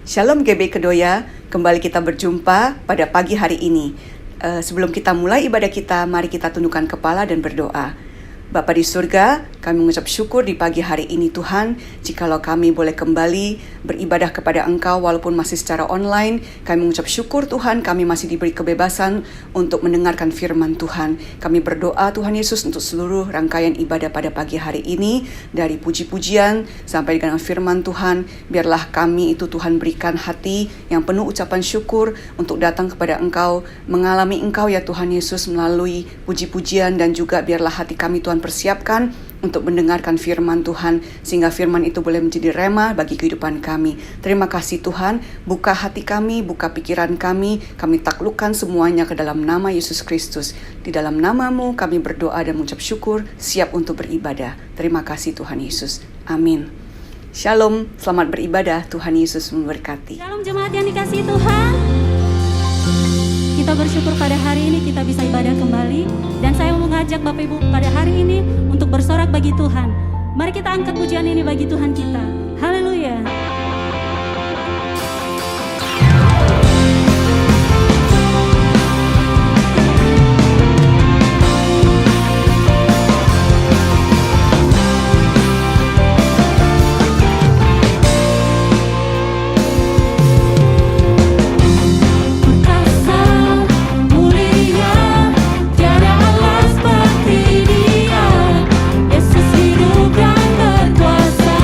Shalom GB Kedoya, kembali kita berjumpa pada pagi hari ini. Sebelum kita mulai ibadah kita, mari kita tundukkan kepala dan berdoa. Bapa di surga, kami mengucap syukur di pagi hari ini Tuhan, jikalau kami boleh kembali beribadah kepada Engkau walaupun masih secara online. Kami mengucap syukur Tuhan, kami masih diberi kebebasan untuk mendengarkan firman Tuhan. Kami berdoa Tuhan Yesus untuk seluruh rangkaian ibadah pada pagi hari ini, dari puji-pujian sampai dengan firman Tuhan. Biarlah kami itu Tuhan berikan hati yang penuh ucapan syukur untuk datang kepada Engkau, mengalami Engkau ya Tuhan Yesus melalui puji-pujian, dan juga biarlah hati kami Tuhan persiapkan untuk mendengarkan firman Tuhan, sehingga firman itu boleh menjadi rema bagi kehidupan kami. Terima kasih Tuhan, buka hati kami, buka pikiran kami taklukkan semuanya ke dalam nama Yesus Kristus. Di dalam namamu kami berdoa dan mengucap syukur, siap untuk beribadah. Terima kasih Tuhan Yesus. Amin. Shalom, selamat beribadah, Tuhan Yesus memberkati. Shalom jemaat yang dikasihi Tuhan. Kita bersyukur pada hari ini kita bisa ibadah kembali. Dan saya mau mengajak Bapak Ibu pada hari ini untuk bersorak bagi Tuhan. Mari kita angkat pujian ini bagi Tuhan kita. Haleluya. Yesus hidup dan berkuasa.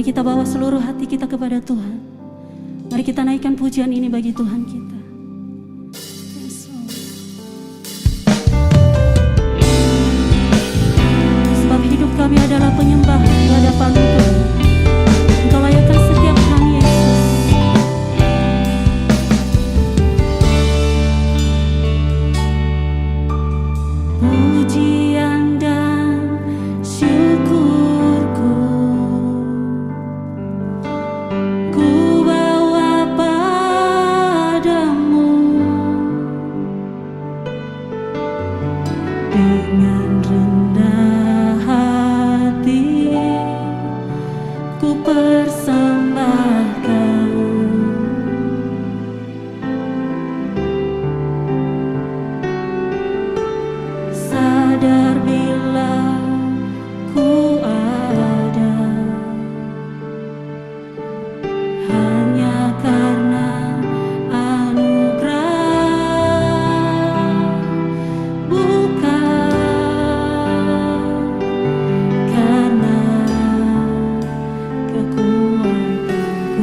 Mari kita bawa seluruh hati kita kepada Tuhan. Mari kita naikkan pujian ini bagi Tuhan kita. Yes, Lord. Sebab hidup kami adalah penyembahan di hadapan Tuhan. Engkau layakkan setiap kami, Yesus. Pujian dan syukurku ku bawa padamu dengan rendah hati ku persembahkan. Sadar bila ku ada hanya karena anugerah, bukan karena kekuatanku.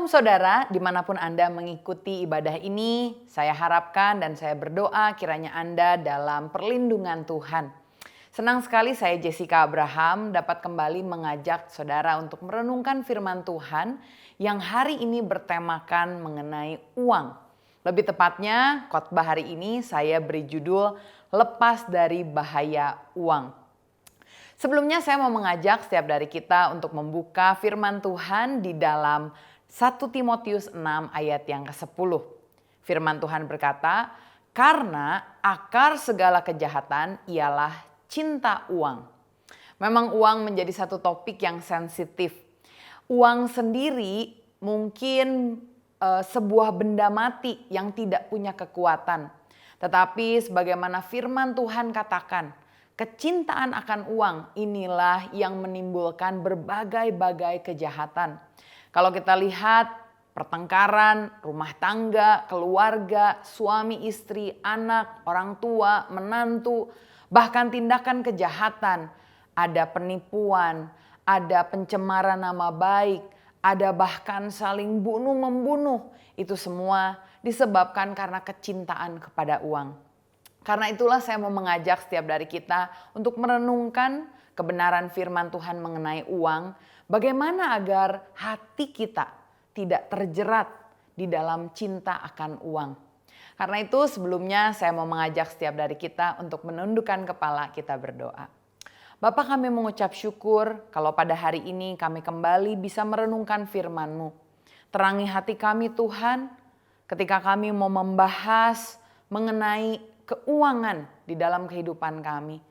Shalom saudara, dimanapun Anda mengikuti ibadah ini, saya harapkan dan saya berdoa kiranya Anda dalam perlindungan Tuhan. Senang sekali saya Jessica Abraham dapat kembali mengajak saudara untuk merenungkan firman Tuhan yang hari ini bertemakan mengenai uang. Lebih tepatnya khotbah hari ini saya beri judul Lepas dari Bahaya Uang. Sebelumnya saya mau mengajak setiap dari kita untuk membuka firman Tuhan di dalam 1 Timotius 6 ayat yang ke-10. Firman Tuhan berkata, karena akar segala kejahatan ialah cinta uang. Memang uang menjadi satu topik yang sensitif. Uang sendiri mungkin sebuah benda mati yang tidak punya kekuatan. Tetapi sebagaimana firman Tuhan katakan, kecintaan akan uang inilah yang menimbulkan berbagai-bagai kejahatan. Kalau kita lihat pertengkaran, rumah tangga, keluarga, suami istri, anak, orang tua, menantu, bahkan tindakan kejahatan, ada penipuan, ada pencemaran nama baik, ada bahkan saling bunuh-membunuh. Itu semua disebabkan karena kecintaan kepada uang. Karena itulah saya mau mengajak setiap dari kita untuk merenungkan kebenaran firman Tuhan mengenai uang. Bagaimana agar hati kita tidak terjerat di dalam cinta akan uang. Karena itu sebelumnya saya mau mengajak setiap dari kita untuk menundukkan kepala, kita berdoa. Bapa, kami mengucap syukur kalau pada hari ini kami kembali bisa merenungkan firman-Mu. Terangi hati kami Tuhan ketika kami mau membahas mengenai keuangan di dalam kehidupan kami.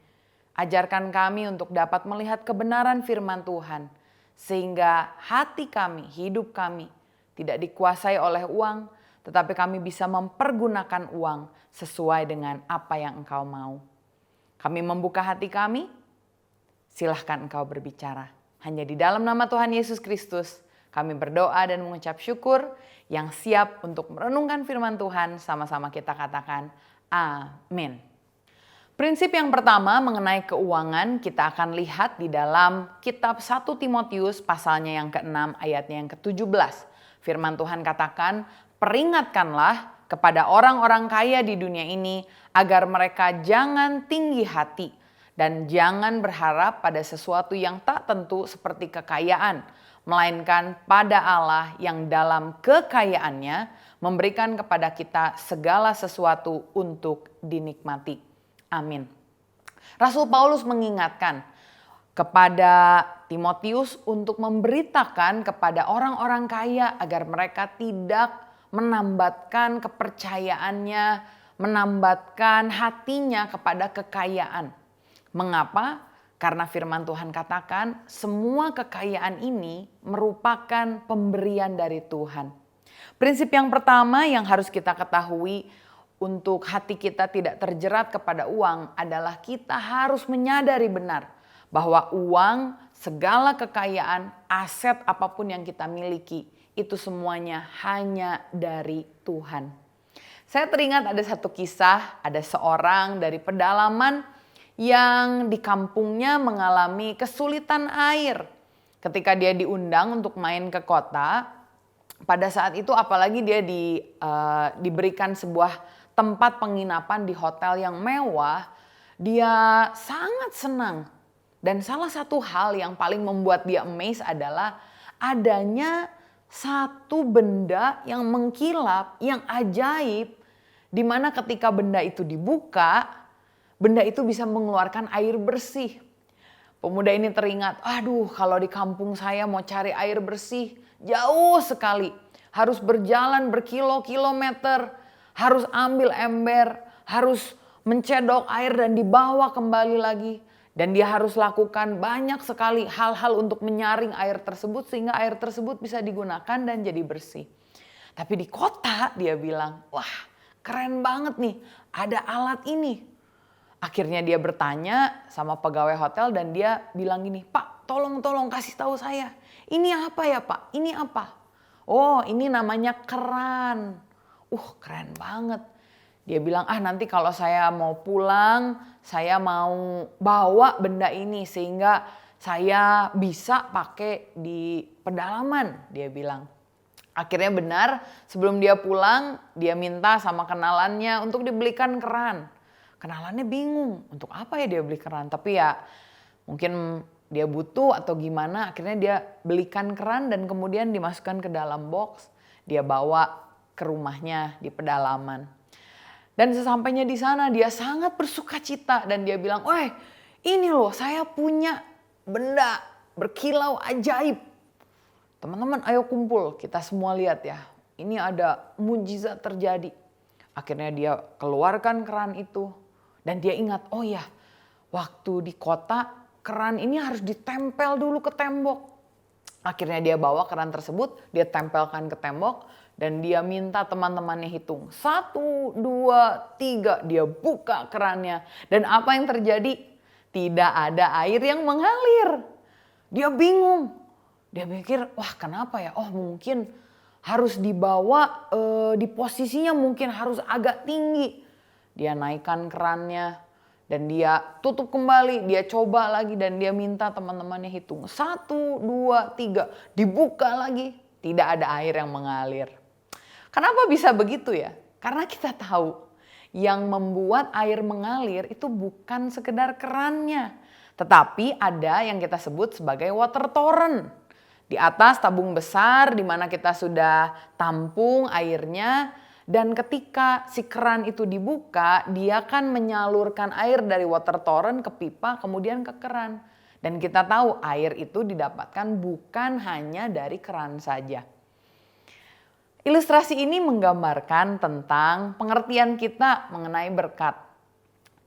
Ajarkan kami untuk dapat melihat kebenaran firman Tuhan. Sehingga hati kami, hidup kami tidak dikuasai oleh uang. Tetapi kami bisa mempergunakan uang sesuai dengan apa yang Engkau mau. Kami membuka hati kami, silahkan Engkau berbicara. Hanya di dalam nama Tuhan Yesus Kristus kami berdoa dan mengucap syukur. Yang siap untuk merenungkan firman Tuhan, sama-sama kita katakan amin. Prinsip yang pertama mengenai keuangan kita akan lihat di dalam kitab 1 Timotius pasalnya yang ke-6 ayatnya yang ke-17. Firman Tuhan katakan, peringatkanlah kepada orang-orang kaya di dunia ini agar mereka jangan tinggi hati dan jangan berharap pada sesuatu yang tak tentu seperti kekayaan, melainkan pada Allah yang dalam kekayaannya memberikan kepada kita segala sesuatu untuk dinikmati. Amin. Rasul Paulus mengingatkan kepada Timotius untuk memberitakan kepada orang-orang kaya agar mereka tidak menambatkan kepercayaannya, menambatkan hatinya kepada kekayaan. Mengapa? Karena firman Tuhan katakan semua kekayaan ini merupakan pemberian dari Tuhan. Prinsip yang pertama yang harus kita ketahui untuk hati kita tidak terjerat kepada uang adalah kita harus menyadari benar bahwa uang, segala kekayaan, aset apapun yang kita miliki itu semuanya hanya dari Tuhan. Saya teringat ada satu kisah, ada seorang dari pedalaman yang di kampungnya mengalami kesulitan air. Ketika dia diundang untuk main ke kota, pada saat itu apalagi dia diberikan sebuah tempat penginapan di hotel yang mewah, dia sangat senang. Dan salah satu hal yang paling membuat dia amazed adalah adanya satu benda yang mengkilap, yang ajaib, di mana ketika benda itu dibuka, benda itu bisa mengeluarkan air bersih. Pemuda ini teringat, aduh kalau di kampung saya mau cari air bersih, jauh sekali. Harus berjalan berkilo-kilometer. Harus ambil ember, harus mencedok air dan dibawa kembali lagi. Dan dia harus lakukan banyak sekali hal-hal untuk menyaring air tersebut sehingga air tersebut bisa digunakan dan jadi bersih. Tapi di kota dia bilang, wah keren banget nih ada alat ini. Akhirnya dia bertanya sama pegawai hotel dan dia bilang gini, Pak tolong kasih tahu saya. Ini apa ya Pak? Ini apa? Oh ini namanya keran. Keren banget. Dia bilang, nanti kalau saya mau pulang, saya mau bawa benda ini sehingga saya bisa pakai di pedalaman, dia bilang. Akhirnya benar, sebelum dia pulang, dia minta sama kenalannya untuk dibelikan keran. Kenalannya bingung, untuk apa ya dia beli keran? Tapi ya mungkin dia butuh atau gimana, akhirnya dia belikan keran dan kemudian dimasukkan ke dalam box. Dia bawa ke rumahnya di pedalaman. Dan sesampainya di sana dia sangat bersuka cita dan dia bilang, "Weh, ini loh saya punya benda berkilau ajaib. Teman-teman ayo kumpul, kita semua lihat ya. Ini ada mujizat terjadi." Akhirnya dia keluarkan keran itu dan dia ingat, oh ya waktu di kota keran ini harus ditempel dulu ke tembok. Akhirnya dia bawa keran tersebut, dia tempelkan ke tembok dan dia minta teman-temannya hitung. 1, 2, 3, dia buka kerannya. Dan apa yang terjadi? Tidak ada air yang mengalir. Dia bingung. Dia mikir, wah kenapa ya? Oh mungkin harus dibawa di posisinya mungkin harus agak tinggi. Dia naikkan kerannya dan dia tutup kembali. Dia coba lagi dan dia minta teman-temannya hitung. 1, 2, 3. Dibuka lagi. Tidak ada air yang mengalir. Kenapa bisa begitu ya? Karena kita tahu yang membuat air mengalir itu bukan sekedar kerannya. Tetapi ada yang kita sebut sebagai water torrent. Di atas tabung besar di mana kita sudah tampung airnya. Dan ketika si keran itu dibuka, dia akan menyalurkan air dari water torrent ke pipa kemudian ke keran. Dan kita tahu air itu didapatkan bukan hanya dari keran saja. Ilustrasi ini menggambarkan tentang pengertian kita mengenai berkat.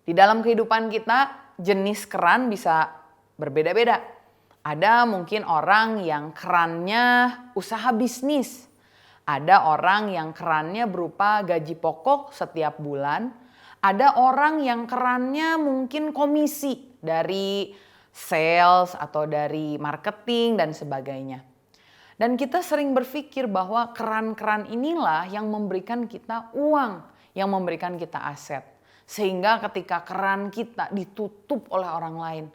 Di dalam kehidupan kita, jenis keran bisa berbeda-beda. Ada mungkin orang yang kerannya usaha bisnis. Ada orang yang kerannya berupa gaji pokok setiap bulan. Ada orang yang kerannya mungkin komisi dari sales atau dari marketing dan sebagainya. Dan kita sering berpikir bahwa keran-keran inilah yang memberikan kita uang, yang memberikan kita aset. Sehingga ketika keran kita ditutup oleh orang lain,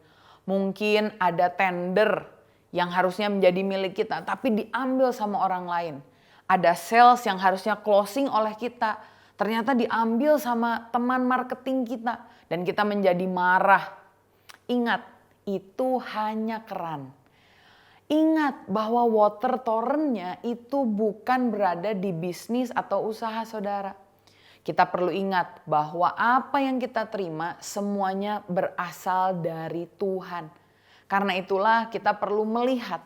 mungkin ada tender yang harusnya menjadi milik kita tapi diambil sama orang lain. Ada sales yang harusnya closing oleh kita, ternyata diambil sama teman marketing kita dan kita menjadi marah. Ingat, itu hanya keran. Ingat bahwa water torrent-nya itu bukan berada di bisnis atau usaha saudara. Kita perlu ingat bahwa apa yang kita terima semuanya berasal dari Tuhan. Karena itulah kita perlu melihat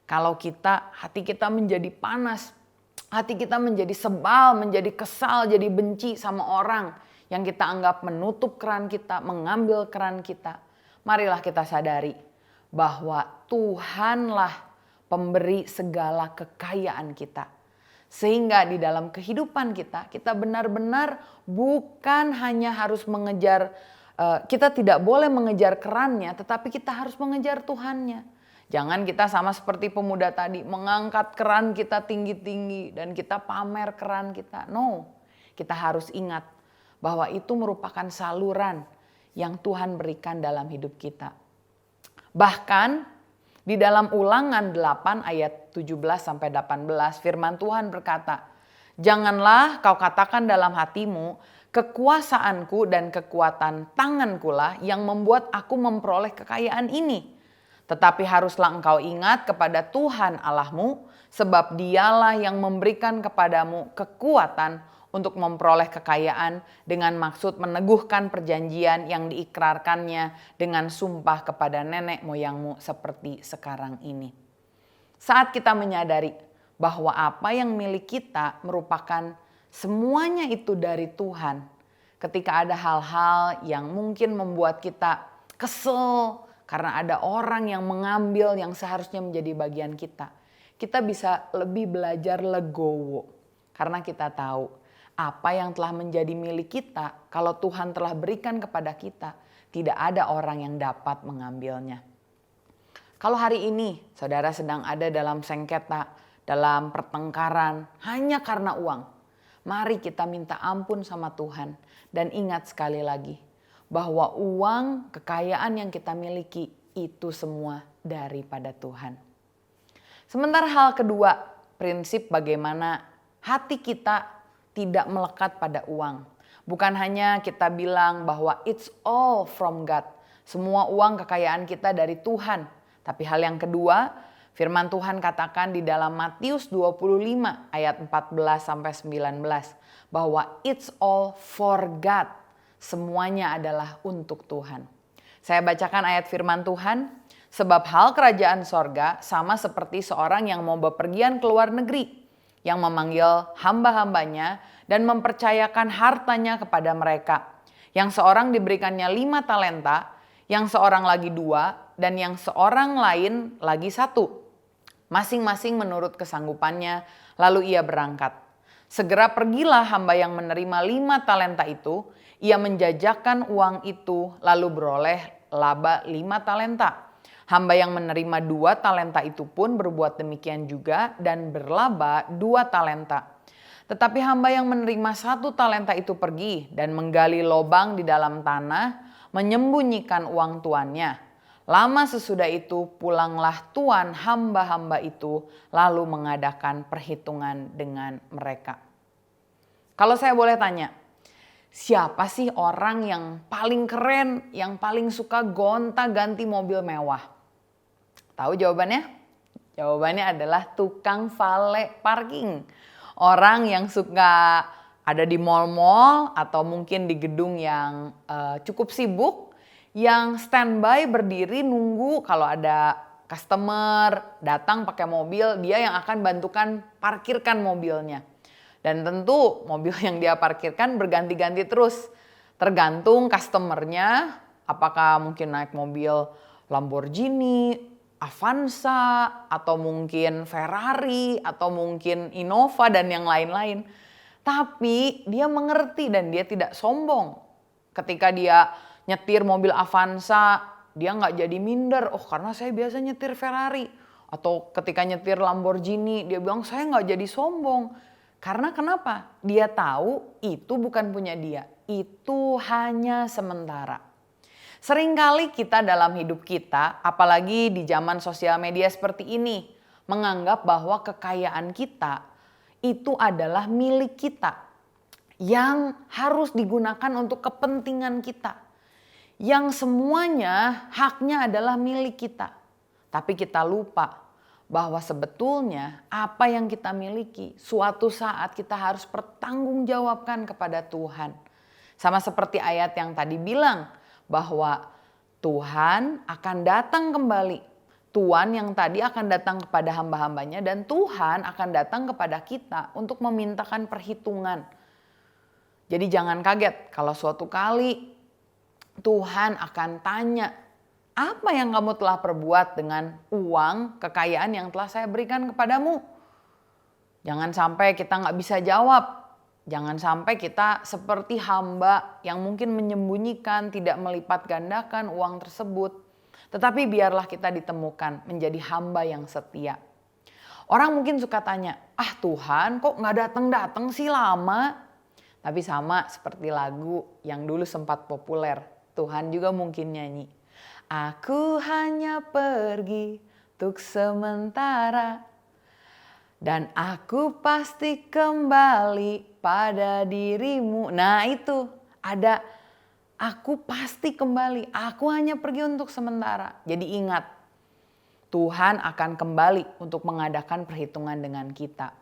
kalau hati kita menjadi panas, hati kita menjadi sebal, menjadi kesal, jadi benci sama orang yang kita anggap menutup keran kita, mengambil keran kita. Marilah kita sadari bahwa Tuhanlah pemberi segala kekayaan kita. Sehingga di dalam kehidupan kita benar-benar bukan hanya harus mengejar, kita tidak boleh mengejar kerannya, tetapi kita harus mengejar Tuhannya. Jangan kita sama seperti pemuda tadi, mengangkat keran kita tinggi-tinggi dan kita pamer keran kita. No, kita harus ingat bahwa itu merupakan saluran yang Tuhan berikan dalam hidup kita. Bahkan di dalam Ulangan 8 ayat 17-18 firman Tuhan berkata, "Janganlah kau katakan dalam hatimu, kekuasaanku dan kekuatan tanganku lah yang membuat aku memperoleh kekayaan ini. Tetapi haruslah engkau ingat kepada Tuhan Allahmu, sebab dialah yang memberikan kepadamu kekuatan untuk memperoleh kekayaan dengan maksud meneguhkan perjanjian yang diikrarkannya dengan sumpah kepada nenek moyangmu seperti sekarang ini." Saat kita menyadari bahwa apa yang milik kita merupakan semuanya itu dari Tuhan. Ketika ada hal-hal yang mungkin membuat kita kesel karena ada orang yang mengambil yang seharusnya menjadi bagian kita. Kita bisa lebih belajar legowo karena kita tahu apa yang telah menjadi milik kita, kalau Tuhan telah berikan kepada kita, tidak ada orang yang dapat mengambilnya. Kalau hari ini saudara sedang ada dalam sengketa, dalam pertengkaran, hanya karena uang, mari kita minta ampun sama Tuhan. Dan ingat sekali lagi, bahwa uang, kekayaan yang kita miliki, itu semua daripada Tuhan. Sementara hal kedua prinsip bagaimana hati kita tidak melekat pada uang. Bukan hanya kita bilang bahwa it's all from God. Semua uang kekayaan kita dari Tuhan. Tapi hal yang kedua, firman Tuhan katakan di dalam Matius 25 ayat 14-19 bahwa it's all for God. Semuanya adalah untuk Tuhan. Saya bacakan ayat firman Tuhan. Sebab hal kerajaan sorga sama seperti seorang yang mau bepergian ke luar negeri, yang memanggil hamba-hambanya dan mempercayakan hartanya kepada mereka. Yang seorang diberikannya 5 talenta, yang seorang lagi 2, dan yang seorang lain lagi 1. Masing-masing menurut kesanggupannya, lalu ia berangkat. Segera pergilah hamba yang menerima 5 talenta itu, ia menjajakan uang itu lalu beroleh laba 5 talenta. Hamba yang menerima 2 talenta itu pun berbuat demikian juga dan berlaba 2 talenta. Tetapi hamba yang menerima 1 talenta itu pergi dan menggali lobang di dalam tanah, menyembunyikan uang tuannya. Lama sesudah itu pulanglah tuan hamba-hamba itu lalu mengadakan perhitungan dengan mereka. Kalau saya boleh tanya, siapa sih orang yang paling keren, yang paling suka gonta-ganti mobil mewah? Tahu jawabannya? Jawabannya adalah tukang valet parking. Orang yang suka ada di mall-mall atau mungkin di gedung yang cukup sibuk, yang standby berdiri nunggu kalau ada customer datang pakai mobil, dia yang akan bantukan parkirkan mobilnya. Dan tentu mobil yang dia parkirkan berganti-ganti terus. Tergantung customernya, apakah mungkin naik mobil Lamborghini, Avanza, atau mungkin Ferrari, atau mungkin Innova dan yang lain-lain. Tapi dia mengerti dan dia tidak sombong. Ketika dia nyetir mobil Avanza, dia nggak jadi minder. Oh, karena saya biasa nyetir Ferrari. Atau ketika nyetir Lamborghini, dia bilang saya nggak jadi sombong. Karena kenapa? Dia tahu itu bukan punya dia. Itu hanya sementara. Seringkali kita dalam hidup kita, apalagi di zaman sosial media seperti ini, menganggap bahwa kekayaan kita itu adalah milik kita yang harus digunakan untuk kepentingan kita. Yang semuanya haknya adalah milik kita. Tapi kita lupa bahwa sebetulnya apa yang kita miliki suatu saat kita harus pertanggungjawabkan kepada Tuhan. Sama seperti ayat yang tadi bilang, bahwa Tuhan akan datang kembali. Tuhan yang tadi akan datang kepada hamba-hambanya dan Tuhan akan datang kepada kita untuk memintakan perhitungan. Jadi jangan kaget kalau suatu kali Tuhan akan tanya, apa yang kamu telah perbuat dengan uang kekayaan yang telah saya berikan kepadamu? Jangan sampai kita nggak bisa jawab. Jangan sampai kita seperti hamba yang mungkin menyembunyikan, tidak melipat gandakan uang tersebut. Tetapi biarlah kita ditemukan menjadi hamba yang setia. Orang mungkin suka tanya, Tuhan kok gak datang-datang sih lama? Tapi sama seperti lagu yang dulu sempat populer. Tuhan juga mungkin nyanyi. Aku hanya pergi untuk sementara. Dan aku pasti kembali pada dirimu. Nah itu ada aku pasti kembali. Aku hanya pergi untuk sementara. Jadi ingat, Tuhan akan kembali untuk mengadakan perhitungan dengan kita.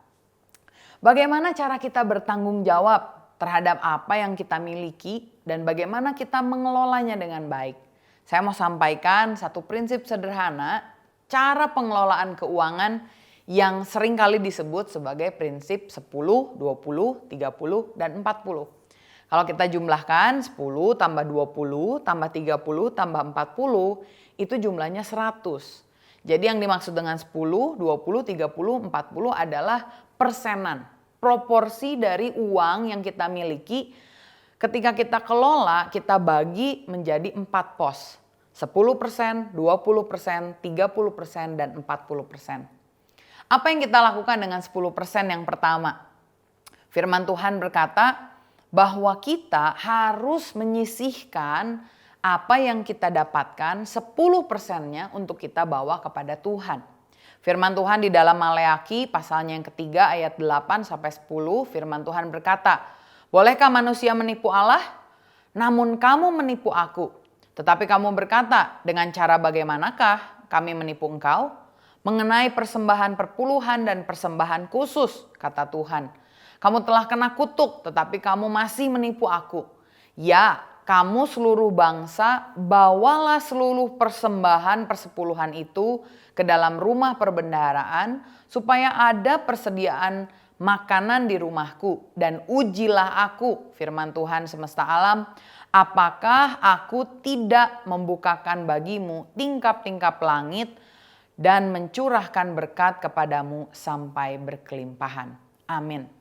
Bagaimana cara kita bertanggung jawab terhadap apa yang kita miliki dan bagaimana kita mengelolanya dengan baik? Saya mau sampaikan satu prinsip sederhana, cara pengelolaan keuangan yang sering kali disebut sebagai prinsip 10, 20, 30, dan 40. Kalau kita jumlahkan 10 tambah 20 tambah 30 tambah 40 itu jumlahnya 100. Jadi yang dimaksud dengan 10, 20, 30, 40 adalah persenan. Proporsi dari uang yang kita miliki ketika kita kelola kita bagi menjadi 4 pos. 10%, 20%, 30%, dan 40%. Apa yang kita lakukan dengan 10% yang pertama? Firman Tuhan berkata bahwa kita harus menyisihkan apa yang kita dapatkan 10%-nya untuk kita bawa kepada Tuhan. Firman Tuhan di dalam Maleaki pasalnya yang ketiga ayat 8-10, firman Tuhan berkata, "Bolehkah manusia menipu Allah? Namun kamu menipu aku. Tetapi kamu berkata, dengan cara bagaimanakah kami menipu engkau? Mengenai persembahan perpuluhan dan persembahan khusus," kata Tuhan. "Kamu telah kena kutuk, tetapi kamu masih menipu aku. Ya, kamu seluruh bangsa, bawalah seluruh persembahan persepuluhan itu ke dalam rumah perbendaharaan, supaya ada persediaan makanan di rumahku, dan ujilah aku," firman Tuhan semesta alam, "apakah aku tidak membukakan bagimu tingkap-tingkap langit dan mencurahkan berkat kepadamu sampai berkelimpahan." Amin.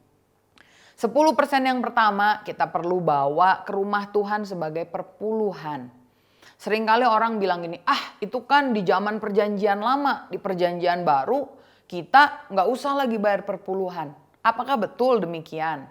10% yang pertama kita perlu bawa ke rumah Tuhan sebagai perpuluhan. Seringkali orang bilang gini, itu kan di zaman perjanjian lama, di perjanjian baru kita nggak usah lagi bayar perpuluhan. Apakah betul demikian?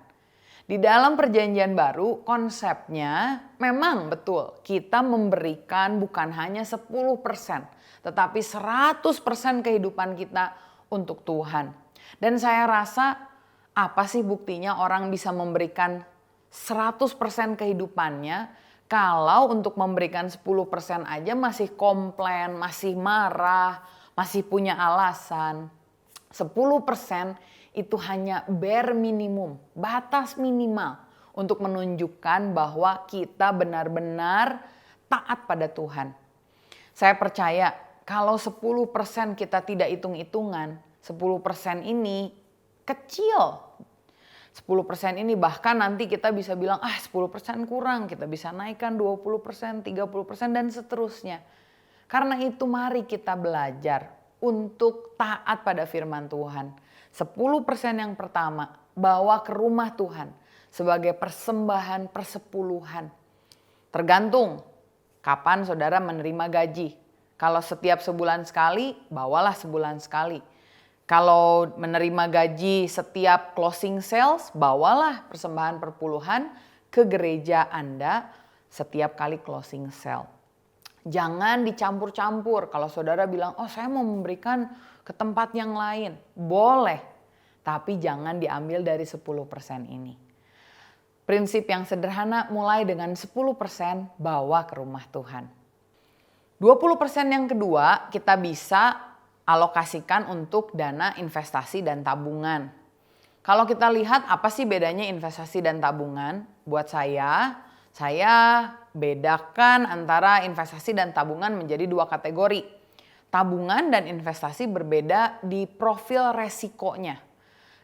Di dalam perjanjian baru konsepnya memang betul kita memberikan bukan hanya 10%, tetapi 100% kehidupan kita untuk Tuhan. Dan saya rasa apa sih buktinya orang bisa memberikan 100% kehidupannya kalau untuk memberikan 10% aja masih komplain, masih marah, masih punya alasan. 10% itu hanya bare minimum, batas minimal untuk menunjukkan bahwa kita benar-benar taat pada Tuhan. Saya percaya kalau 10% kita tidak hitung-hitungan, 10% ini kecil. 10% ini bahkan nanti kita bisa bilang 10% kurang, kita bisa naikkan 20%, 30% dan seterusnya. Karena itu mari kita belajar untuk taat pada firman Tuhan. 10% yang pertama bawa ke rumah Tuhan sebagai persembahan persepuluhan. Tergantung kapan saudara menerima gaji. Kalau setiap sebulan sekali, bawalah sebulan sekali. Kalau menerima gaji setiap closing sales, bawalah persembahan perpuluhan ke gereja Anda setiap kali closing sale. Jangan dicampur-campur. Kalau saudara bilang, saya mau memberikan ke tempat yang lain. Boleh, tapi jangan diambil dari 10% ini. Prinsip yang sederhana, mulai dengan 10% bawa ke rumah Tuhan. 20% yang kedua kita bisa alokasikan untuk dana investasi dan tabungan. Kalau kita lihat apa sih bedanya investasi dan tabungan? Buat saya bedakan antara investasi dan tabungan menjadi dua kategori. Tabungan dan investasi berbeda di profil resikonya.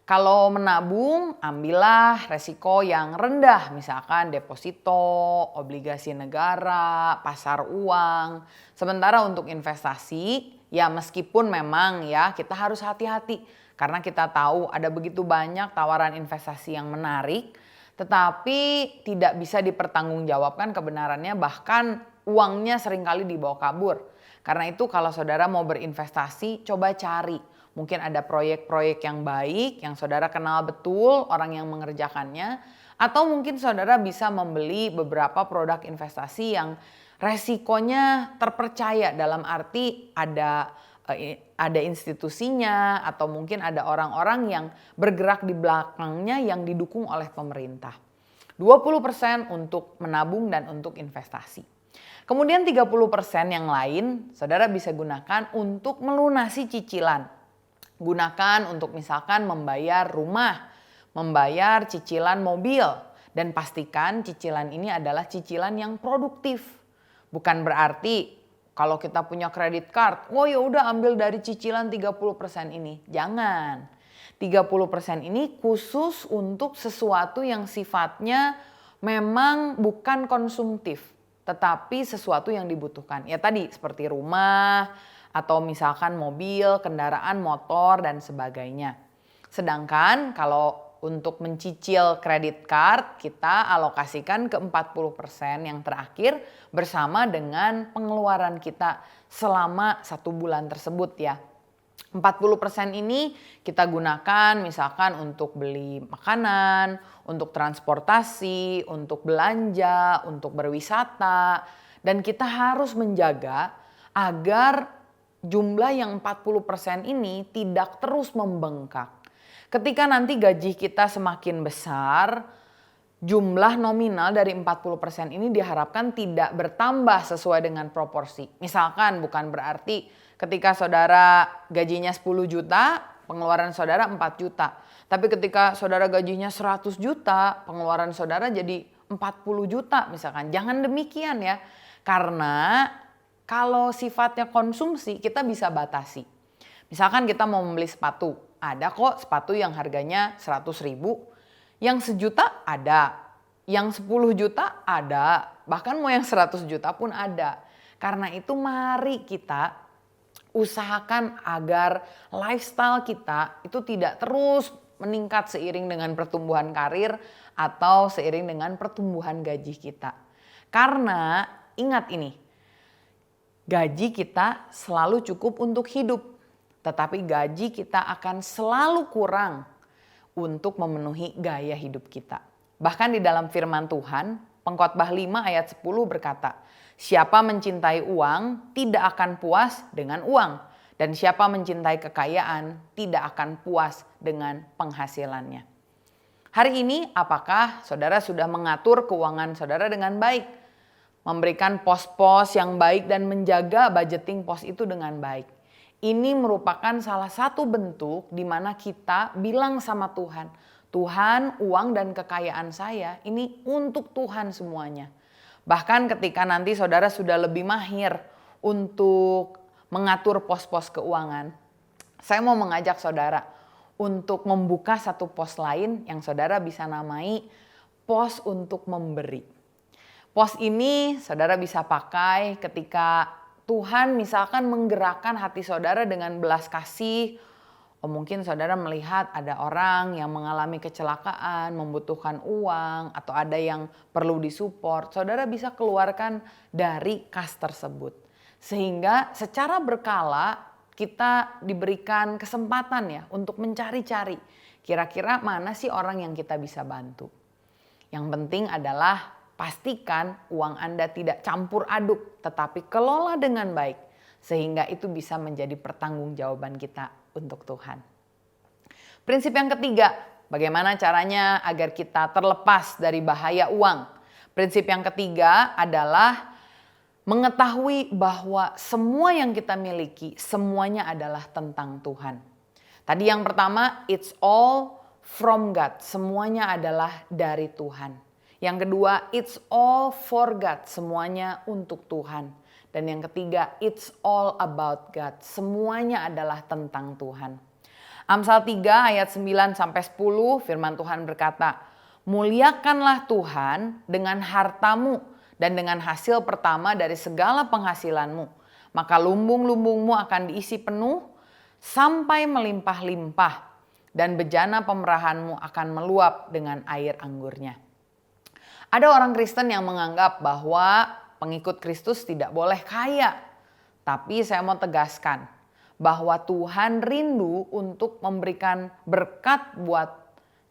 Kalau menabung, ambillah resiko yang rendah, misalkan deposito, obligasi negara, pasar uang. Sementara untuk investasi, ya meskipun memang ya kita harus hati-hati karena kita tahu ada begitu banyak tawaran investasi yang menarik, tetapi tidak bisa dipertanggungjawabkan kebenarannya, bahkan uangnya seringkali dibawa kabur. Karena itu kalau saudara mau berinvestasi, coba cari. Mungkin ada proyek-proyek yang baik, yang saudara kenal betul orang yang mengerjakannya. Atau mungkin saudara bisa membeli beberapa produk investasi yang resikonya terpercaya, dalam arti ada institusinya atau mungkin ada orang-orang yang bergerak di belakangnya yang didukung oleh pemerintah. 20% untuk menabung dan untuk investasi. Kemudian 30% yang lain saudara bisa gunakan untuk melunasi cicilan. Gunakan untuk misalkan membayar rumah, membayar cicilan mobil, dan pastikan cicilan ini adalah cicilan yang produktif. Bukan berarti kalau kita punya kredit card, ya udah ambil dari cicilan 30% ini. Jangan. 30% ini khusus untuk sesuatu yang sifatnya memang bukan konsumtif, tetapi sesuatu yang dibutuhkan. Ya tadi seperti rumah, atau misalkan mobil, kendaraan, motor, dan sebagainya. Sedangkan kalau untuk mencicil kredit card, kita alokasikan ke 40% yang terakhir bersama dengan pengeluaran kita selama 1 bulan tersebut ya. 40% ini kita gunakan misalkan untuk beli makanan, untuk transportasi, untuk belanja, untuk berwisata. Dan kita harus menjaga agar jumlah yang 40% ini tidak terus membengkak. Ketika nanti gaji kita semakin besar, jumlah nominal dari 40% ini diharapkan tidak bertambah sesuai dengan proporsi. Misalkan bukan berarti ketika saudara gajinya 10 juta, pengeluaran saudara 4 juta. Tapi ketika saudara gajinya 100 juta, pengeluaran saudara jadi 40 juta misalkan. Jangan demikian ya. Karena kalau sifatnya konsumsi kita bisa batasi. Misalkan kita mau membeli sepatu. Ada kok sepatu yang harganya 100.000. Yang 1 juta ada. Yang 10 juta ada. Bahkan mau yang 100 juta pun ada. Karena itu mari kita usahakan agar lifestyle kita itu tidak terus meningkat seiring dengan pertumbuhan karir atau seiring dengan pertumbuhan gaji kita. Karena ingat ini, gaji kita selalu cukup untuk hidup, tetapi gaji kita akan selalu kurang untuk memenuhi gaya hidup kita. Bahkan di dalam firman Tuhan, Pengkhotbah 5 ayat 10 berkata, siapa mencintai uang tidak akan puas dengan uang. Dan siapa mencintai kekayaan tidak akan puas dengan penghasilannya. Hari ini apakah saudara sudah mengatur keuangan saudara dengan baik? Memberikan pos-pos yang baik dan menjaga budgeting pos itu dengan baik. Ini merupakan salah satu bentuk di mana kita bilang sama Tuhan, Tuhan, uang dan kekayaan saya ini untuk Tuhan semuanya. Bahkan ketika nanti saudara sudah lebih mahir untuk mengatur pos-pos keuangan, saya mau mengajak saudara untuk membuka satu pos lain yang saudara bisa namai pos untuk memberi. Pos ini saudara bisa pakai ketika Tuhan misalkan menggerakkan hati saudara dengan belas kasih. Mungkin saudara melihat ada orang yang mengalami kecelakaan, membutuhkan uang, atau ada yang perlu disupport. Saudara bisa keluarkan dari kas tersebut. Sehingga secara berkala kita diberikan kesempatan ya untuk mencari-cari kira-kira mana sih orang yang kita bisa bantu. Yang penting adalah pastikan uang Anda tidak campur aduk tetapi kelola dengan baik. Sehingga itu bisa menjadi pertanggungjawaban kita untuk Tuhan. Prinsip yang ketiga, bagaimana caranya agar kita terlepas dari bahaya uang. Prinsip yang ketiga adalah mengetahui bahwa semua yang kita miliki semuanya adalah tentang Tuhan. Tadi yang pertama, it's all from God. Semuanya adalah dari Tuhan. Yang kedua, it's all for God. Semuanya untuk Tuhan. Dan yang ketiga, it's all about God. Semuanya adalah tentang Tuhan. Amsal 3 ayat 9-10 firman Tuhan berkata, muliakanlah Tuhan dengan hartamu dan dengan hasil pertama dari segala penghasilanmu. Maka lumbung-lumbungmu akan diisi penuh sampai melimpah-limpah. Dan bejana pemerahanmu akan meluap dengan air anggurnya. Ada orang Kristen yang menganggap bahwa pengikut Kristus tidak boleh kaya. Tapi saya mau tegaskan bahwa Tuhan rindu untuk memberikan berkat buat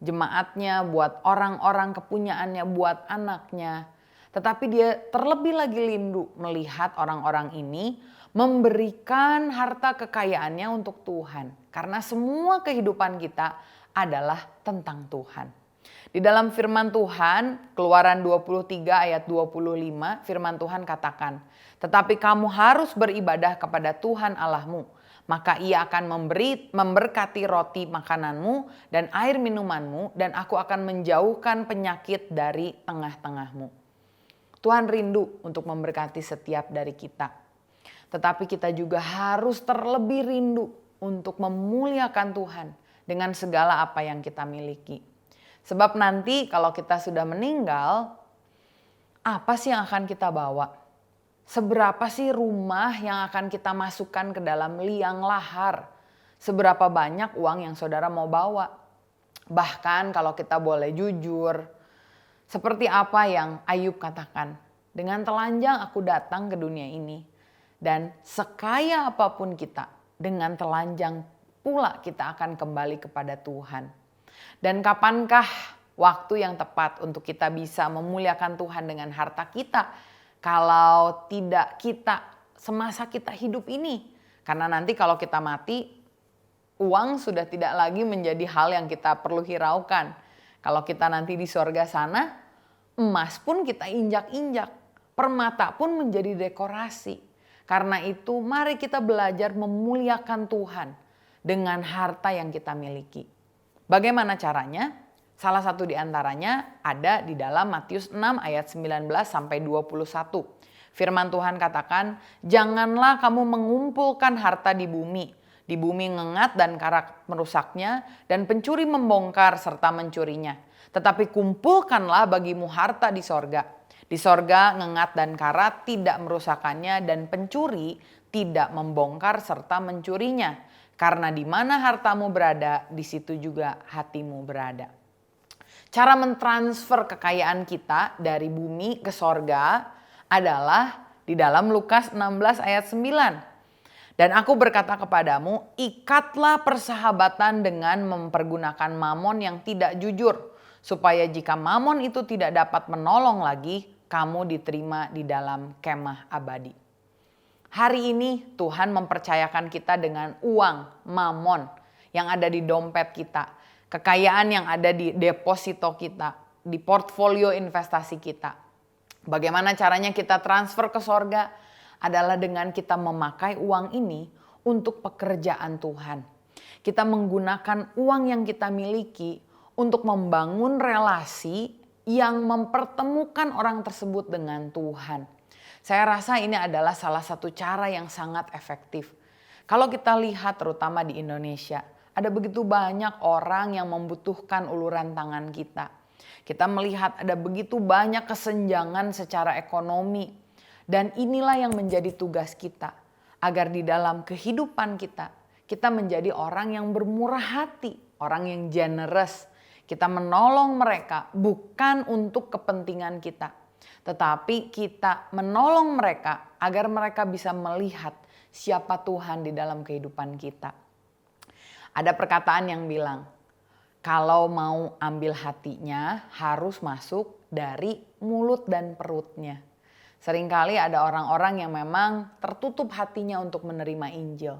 jemaatnya, buat orang-orang kepunyaannya, buat anaknya. Tetapi dia terlebih lagi rindu melihat orang-orang ini memberikan harta kekayaannya untuk Tuhan. Karena semua kehidupan kita adalah tentang Tuhan. Di dalam firman Tuhan, Keluaran 23 ayat 25, firman Tuhan katakan, tetapi kamu harus beribadah kepada Tuhan Allahmu, maka Ia akan memberkati roti makananmu dan air minumanmu, dan aku akan menjauhkan penyakit dari tengah-tengahmu. Tuhan rindu untuk memberkati setiap dari kita. Tetapi kita juga harus terlebih rindu untuk memuliakan Tuhan dengan segala apa yang kita miliki. Sebab nanti kalau kita sudah meninggal, apa sih yang akan kita bawa? Seberapa sih rumah yang akan kita masukkan ke dalam liang lahar? Seberapa banyak uang yang saudara mau bawa? Bahkan kalau kita boleh jujur, seperti apa yang Ayub katakan, dengan telanjang aku datang ke dunia ini. Dan sekaya apapun kita, dengan telanjang pula kita akan kembali kepada Tuhan. Dan kapankah waktu yang tepat untuk kita bisa memuliakan Tuhan dengan harta kita? Kalau tidak kita semasa kita hidup ini. Karena nanti kalau kita mati, uang sudah tidak lagi menjadi hal yang kita perlu hiraukan. Kalau kita nanti di sorga sana, emas pun kita injak-injak, permata pun menjadi dekorasi. Karena itu mari kita belajar memuliakan Tuhan dengan harta yang kita miliki. Bagaimana caranya? Salah satu di antaranya ada di dalam Matius 6 ayat 19 sampai 21. Firman Tuhan katakan, janganlah kamu mengumpulkan harta di bumi. Di bumi ngengat dan karat merusaknya, dan pencuri membongkar serta mencurinya. Tetapi kumpulkanlah bagimu harta di sorga. Di sorga ngengat dan karat tidak merusakannya, dan pencuri tidak membongkar serta mencurinya. Karena di mana hartamu berada, di situ juga hatimu berada. Cara mentransfer kekayaan kita dari bumi ke sorga adalah di dalam Lukas 16 ayat 9. Dan aku berkata kepadamu, ikatlah persahabatan dengan mempergunakan mamon yang tidak jujur, supaya jika mamon itu tidak dapat menolong lagi, kamu diterima di dalam kemah abadi. Hari ini Tuhan mempercayakan kita dengan uang, mamon yang ada di dompet kita, kekayaan yang ada di deposito kita, di portfolio investasi kita. Bagaimana caranya kita transfer ke sorga? Adalah dengan kita memakai uang ini untuk pekerjaan Tuhan. Kita menggunakan uang yang kita miliki untuk membangun relasi yang mempertemukan orang tersebut dengan Tuhan. Saya rasa ini adalah salah satu cara yang sangat efektif. Kalau kita lihat terutama di Indonesia, ada begitu banyak orang yang membutuhkan uluran tangan kita. Kita melihat ada begitu banyak kesenjangan secara ekonomi. Dan inilah yang menjadi tugas kita. Agar di dalam kehidupan kita, kita menjadi orang yang bermurah hati. Orang yang generous. Kita menolong mereka bukan untuk kepentingan kita. Tetapi kita menolong mereka agar mereka bisa melihat siapa Tuhan di dalam kehidupan kita. Ada perkataan yang bilang, kalau mau ambil hatinya harus masuk dari mulut dan perutnya. Seringkali ada orang-orang yang memang tertutup hatinya untuk menerima Injil.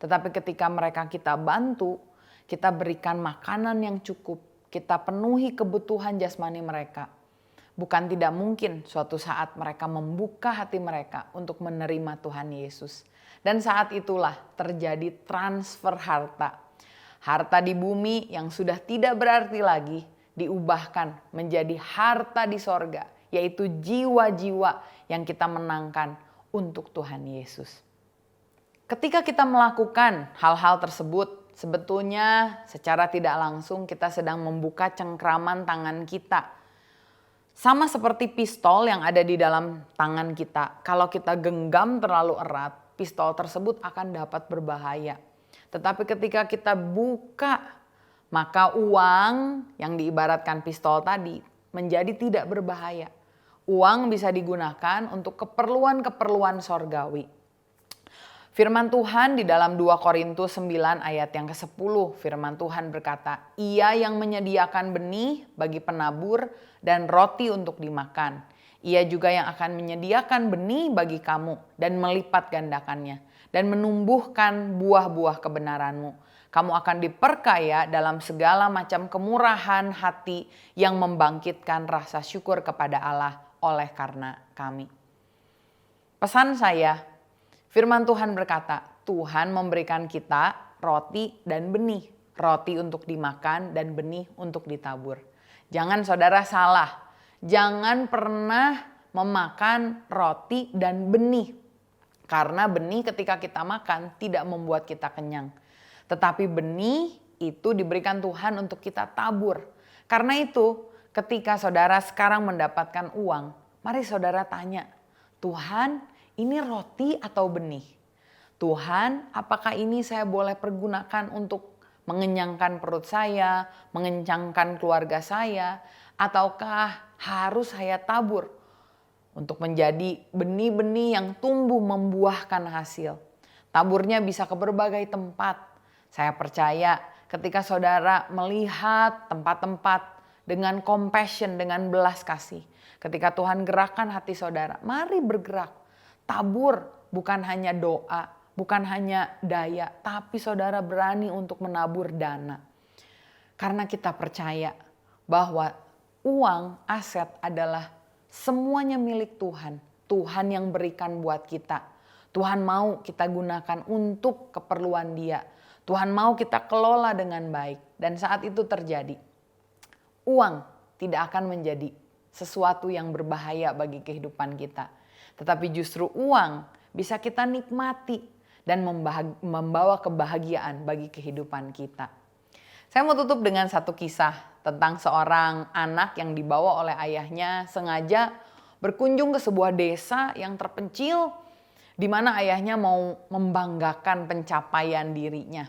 Tetapi ketika mereka kita bantu, kita berikan makanan yang cukup, kita penuhi kebutuhan jasmani mereka. Bukan tidak mungkin suatu saat mereka membuka hati mereka untuk menerima Tuhan Yesus. Dan saat itulah terjadi transfer harta. Harta di bumi yang sudah tidak berarti lagi diubahkan menjadi harta di sorga, yaitu jiwa-jiwa yang kita menangkan untuk Tuhan Yesus. Ketika kita melakukan hal-hal tersebut, sebetulnya secara tidak langsung kita sedang membuka cengkraman tangan kita. Sama seperti pistol yang ada di dalam tangan kita. Kalau kita genggam terlalu erat, pistol tersebut akan dapat berbahaya. Tetapi ketika kita buka, maka uang yang diibaratkan pistol tadi menjadi tidak berbahaya. Uang bisa digunakan untuk keperluan-keperluan sorgawi. Firman Tuhan di dalam 2 Korintus 9 ayat yang ke-10, firman Tuhan berkata, Ia yang menyediakan benih bagi penabur dan roti untuk dimakan. Ia juga yang akan menyediakan benih bagi kamu dan melipat gandakannya dan menumbuhkan buah-buah kebenaranmu. Kamu akan diperkaya dalam segala macam kemurahan hati yang membangkitkan rasa syukur kepada Allah oleh karena kami. Pesan saya, firman Tuhan berkata, Tuhan memberikan kita roti dan benih. Roti untuk dimakan dan benih untuk ditabur. Jangan saudara salah, jangan pernah memakan roti dan benih. Karena benih ketika kita makan tidak membuat kita kenyang. Tetapi benih itu diberikan Tuhan untuk kita tabur. Karena itu ketika saudara sekarang mendapatkan uang, mari saudara tanya, Tuhan ini roti atau benih? Tuhan apakah ini saya boleh pergunakan untuk mengenyangkan perut saya, mengenyangkan keluarga saya, ataukah harus saya tabur untuk menjadi benih-benih yang tumbuh membuahkan hasil. Taburnya bisa ke berbagai tempat. Saya percaya ketika saudara melihat tempat-tempat dengan compassion, dengan belas kasih. Ketika Tuhan gerakkan hati saudara, mari bergerak. Tabur bukan hanya doa, bukan hanya daya, tapi saudara berani untuk menabur dana. Karena kita percaya bahwa uang, aset adalah semuanya milik Tuhan. Tuhan yang berikan buat kita. Tuhan mau kita gunakan untuk keperluan Dia. Tuhan mau kita kelola dengan baik. Dan saat itu terjadi, uang tidak akan menjadi sesuatu yang berbahaya bagi kehidupan kita. Tetapi justru uang bisa kita nikmati dan membawa kebahagiaan bagi kehidupan kita. Saya mau tutup dengan satu kisah tentang seorang anak yang dibawa oleh ayahnya sengaja berkunjung ke sebuah desa yang terpencil di mana ayahnya mau membanggakan pencapaian dirinya.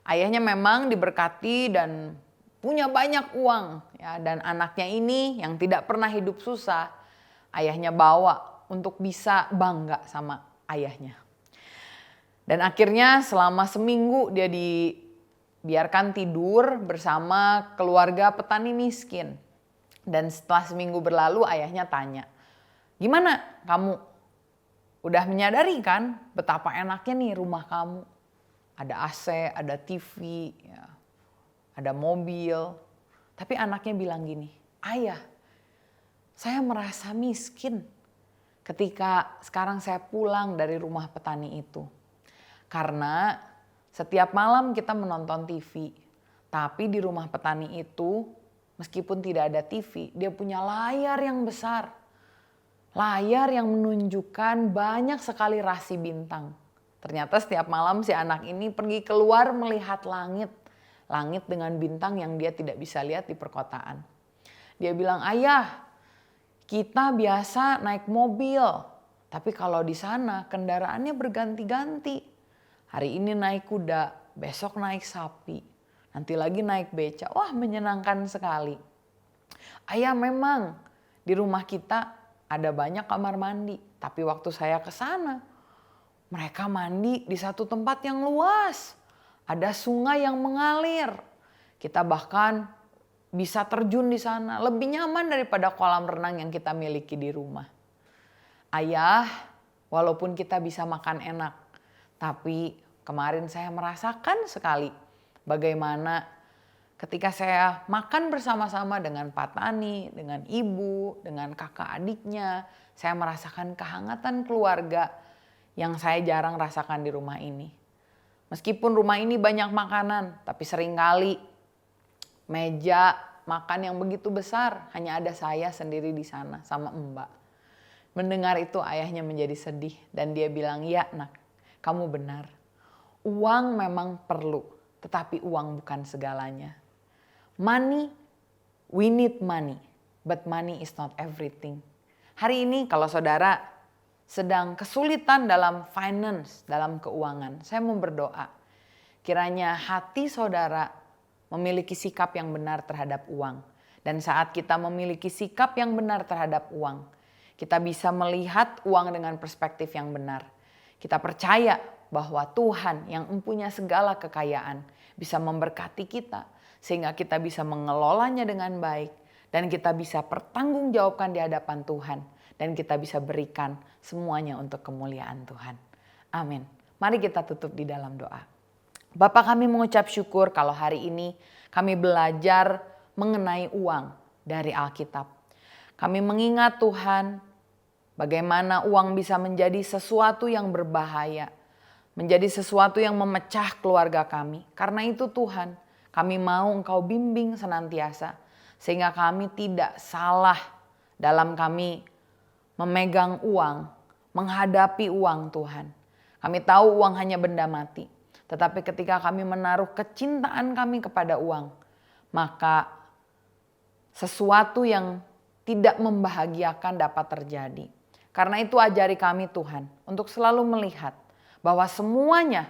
Ayahnya memang diberkati dan punya banyak uang ya, dan anaknya ini yang tidak pernah hidup susah, ayahnya bawa untuk bisa bangga sama ayahnya. Dan akhirnya selama seminggu dia dibiarkan tidur bersama keluarga petani miskin. Dan setelah seminggu berlalu ayahnya tanya, "Gimana kamu? Udah menyadari kan betapa enaknya nih rumah kamu? Ada AC, ada TV, ya, ada mobil." Tapi anaknya bilang gini, "Ayah, saya merasa miskin ketika sekarang saya pulang dari rumah petani itu. Karena setiap malam kita menonton TV, tapi di rumah petani itu meskipun tidak ada TV, dia punya layar yang besar. Layar yang menunjukkan banyak sekali rasi bintang. Ternyata setiap malam si anak ini pergi keluar melihat langit. Langit dengan bintang yang dia tidak bisa lihat di perkotaan. Dia bilang, "Ayah, kita biasa naik mobil. Tapi kalau di sana kendaraannya berganti-ganti. Hari ini naik kuda, besok naik sapi. Nanti lagi naik beca. Wah, menyenangkan sekali. Ayah, memang di rumah kita ada banyak kamar mandi. Tapi waktu saya ke sana, mereka mandi di satu tempat yang luas. Ada sungai yang mengalir. Kita bahkan bisa terjun di sana. Lebih nyaman daripada kolam renang yang kita miliki di rumah. Ayah, walaupun kita bisa makan enak, tapi kemarin saya merasakan sekali bagaimana ketika saya makan bersama-sama dengan Pak Tani, dengan ibu, dengan kakak adiknya, saya merasakan kehangatan keluarga yang saya jarang rasakan di rumah ini. Meskipun rumah ini banyak makanan, tapi seringkali meja makan yang begitu besar, hanya ada saya sendiri di sana sama Mbak." Mendengar itu ayahnya menjadi sedih dan dia bilang, "Ya nak, kamu benar. Uang memang perlu, tetapi uang bukan segalanya. Money, we need money, but money is not everything." Hari ini kalau saudara sedang kesulitan dalam finance, dalam keuangan, saya mau berdoa. Kiranya hati saudara memiliki sikap yang benar terhadap uang. Dan saat kita memiliki sikap yang benar terhadap uang, kita bisa melihat uang dengan perspektif yang benar. Kita percaya bahwa Tuhan yang mempunyai segala kekayaan bisa memberkati kita, sehingga kita bisa mengelolanya dengan baik, dan kita bisa pertanggungjawabkan di hadapan Tuhan, dan kita bisa berikan semuanya untuk kemuliaan Tuhan. Amin. Mari kita tutup di dalam doa. Bapa, kami mengucap syukur kalau hari ini kami belajar mengenai uang dari Alkitab. Kami mengingat Tuhan bagaimana uang bisa menjadi sesuatu yang berbahaya, menjadi sesuatu yang memecah keluarga kami. Karena itu Tuhan, kami mau Engkau bimbing senantiasa sehingga kami tidak salah dalam kami memegang uang, menghadapi uang Tuhan. Kami tahu uang hanya benda mati. Tetapi ketika kami menaruh kecintaan kami kepada uang, maka sesuatu yang tidak membahagiakan dapat terjadi. Karena itu ajari kami Tuhan untuk selalu melihat bahwa semuanya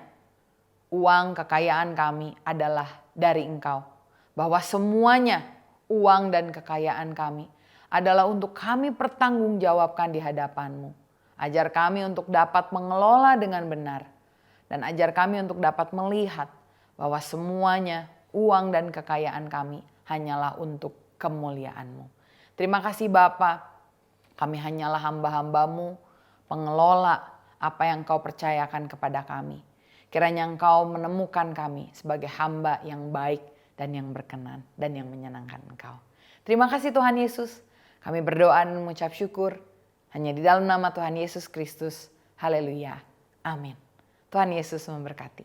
uang kekayaan kami adalah dari Engkau. Bahwa semuanya uang dan kekayaan kami adalah untuk kami pertanggungjawabkan di hadapan-Mu. Ajar kami untuk dapat mengelola dengan benar. Dan ajar kami untuk dapat melihat bahwa semuanya uang dan kekayaan kami hanyalah untuk kemuliaan-Mu. Terima kasih Bapa, kami hanyalah hamba-hamba-Mu, pengelola. apa yang Engkau percayakan kepada kami. Kiranya Engkau menemukan kami sebagai hamba yang baik dan yang berkenan dan yang menyenangkan Engkau. Terima kasih Tuhan Yesus. Kami berdoa dan mengucap syukur hanya di dalam nama Tuhan Yesus Kristus. Haleluya. Amin. Tuhan Yesus memberkati.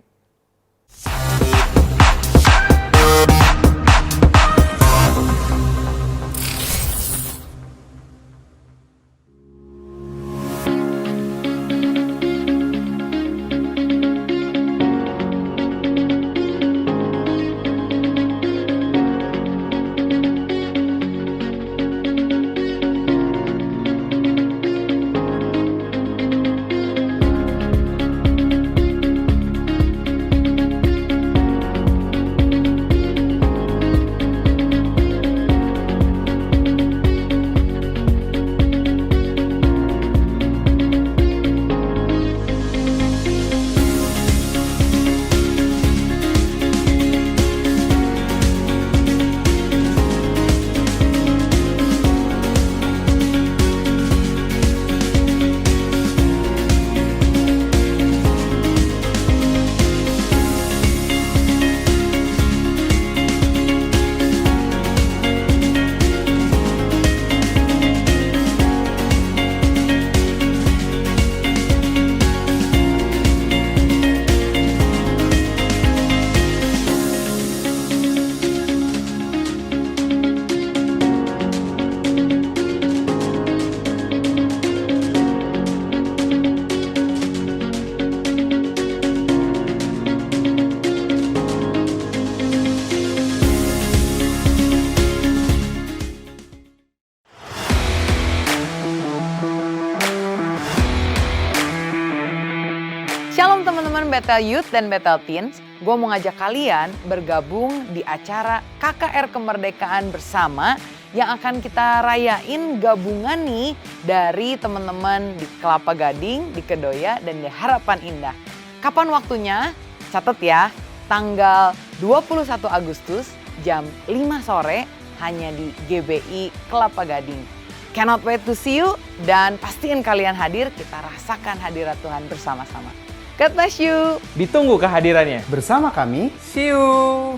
Shalom teman-teman Bethel Youth dan Bethel Teens. Gue mau ngajak kalian bergabung di acara KKR Kemerdekaan bersama yang akan kita rayain gabungan nih dari teman-teman di Kelapa Gading, di Kedoya, dan di Harapan Indah. Kapan waktunya? Catat ya, tanggal 21 Agustus jam 5 sore hanya di GBI Kelapa Gading. Cannot wait to see you dan pastiin kalian hadir, kita rasakan hadirat Tuhan bersama-sama. God bless you. Ditunggu kehadirannya. Bersama kami, See you.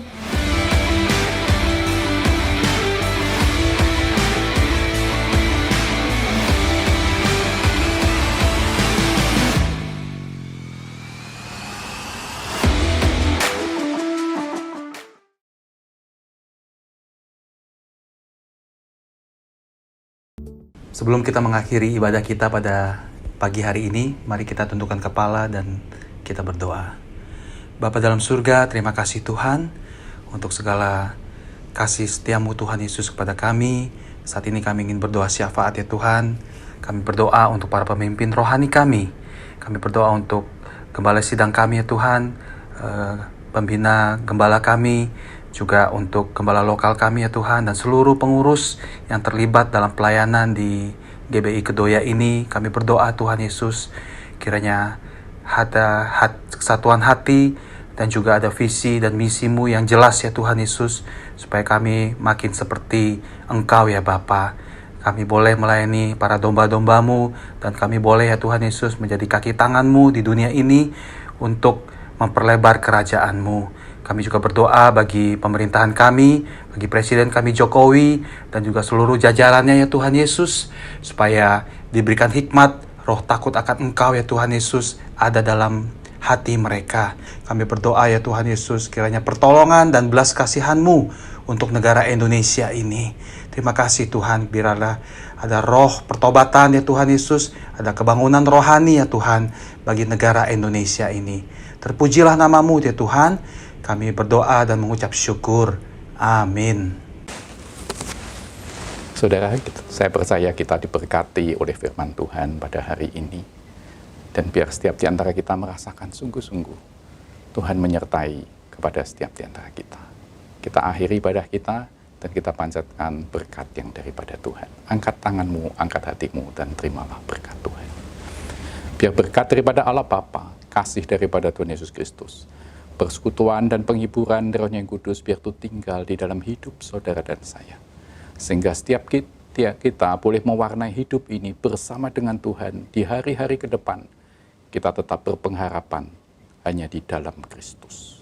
Sebelum kita mengakhiri ibadah kita pada pagi hari ini, mari kita tundukkan kepala dan kita berdoa. Bapa dalam surga, terima kasih Tuhan untuk segala kasih setiamu Tuhan Yesus kepada kami. Saat ini kami ingin berdoa syafaat ya Tuhan. Kami berdoa untuk para pemimpin rohani kami. Kami berdoa untuk gembala sidang kami ya Tuhan, pembina gembala kami, juga untuk gembala lokal kami ya Tuhan, dan seluruh pengurus yang terlibat dalam pelayanan di GBI Kedoya ini. Kami berdoa Tuhan Yesus, kiranya ada kesatuan hati dan juga ada visi dan misimu yang jelas ya Tuhan Yesus, supaya kami makin seperti Engkau ya Bapa. Kami boleh melayani para domba-dombamu, dan kami boleh ya Tuhan Yesus menjadi kaki tanganmu di dunia ini untuk memperlebar kerajaan-Mu. Kami juga berdoa bagi pemerintahan kami, bagi Presiden kami Jokowi, dan juga seluruh jajarannya ya Tuhan Yesus, supaya diberikan hikmat, roh takut akan Engkau ya Tuhan Yesus ada dalam hati mereka. Kami berdoa ya Tuhan Yesus, kiranya pertolongan dan belas kasihan-Mu untuk negara Indonesia ini. Terima kasih Tuhan, biarlah ada roh pertobatan ya Tuhan Yesus, ada kebangunan rohani ya Tuhan bagi negara Indonesia ini. Terpujilah nama-Mu ya Tuhan. Kami berdoa dan mengucap syukur. Amin. Saudara, saya percaya kita diberkati oleh firman Tuhan pada hari ini. Dan biar setiap di antara kita merasakan sungguh-sungguh Tuhan menyertai kepada setiap di antara kita. Kita akhiri ibadah kita dan kita panjatkan berkat yang daripada Tuhan. Angkat tanganmu, angkat hatimu, dan terimalah berkat Tuhan. Biar berkat daripada Allah Bapa, kasih daripada Tuhan Yesus Kristus, persekutuan dan penghiburan Roh yang Kudus biar itu tinggal di dalam hidup saudara dan saya. Sehingga setiap kita boleh mewarnai hidup ini bersama dengan Tuhan di hari-hari ke depan. kita tetap berpengharapan hanya di dalam Kristus.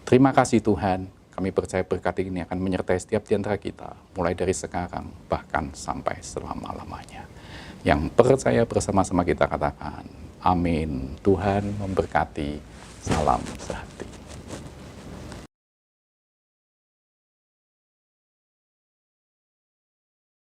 Terima kasih Tuhan, kami percaya berkat ini akan menyertai setiap di antara kita, mulai dari sekarang bahkan sampai selama-lamanya. Yang percaya bersama-sama kita katakan, amin. Tuhan memberkati, salam sehati.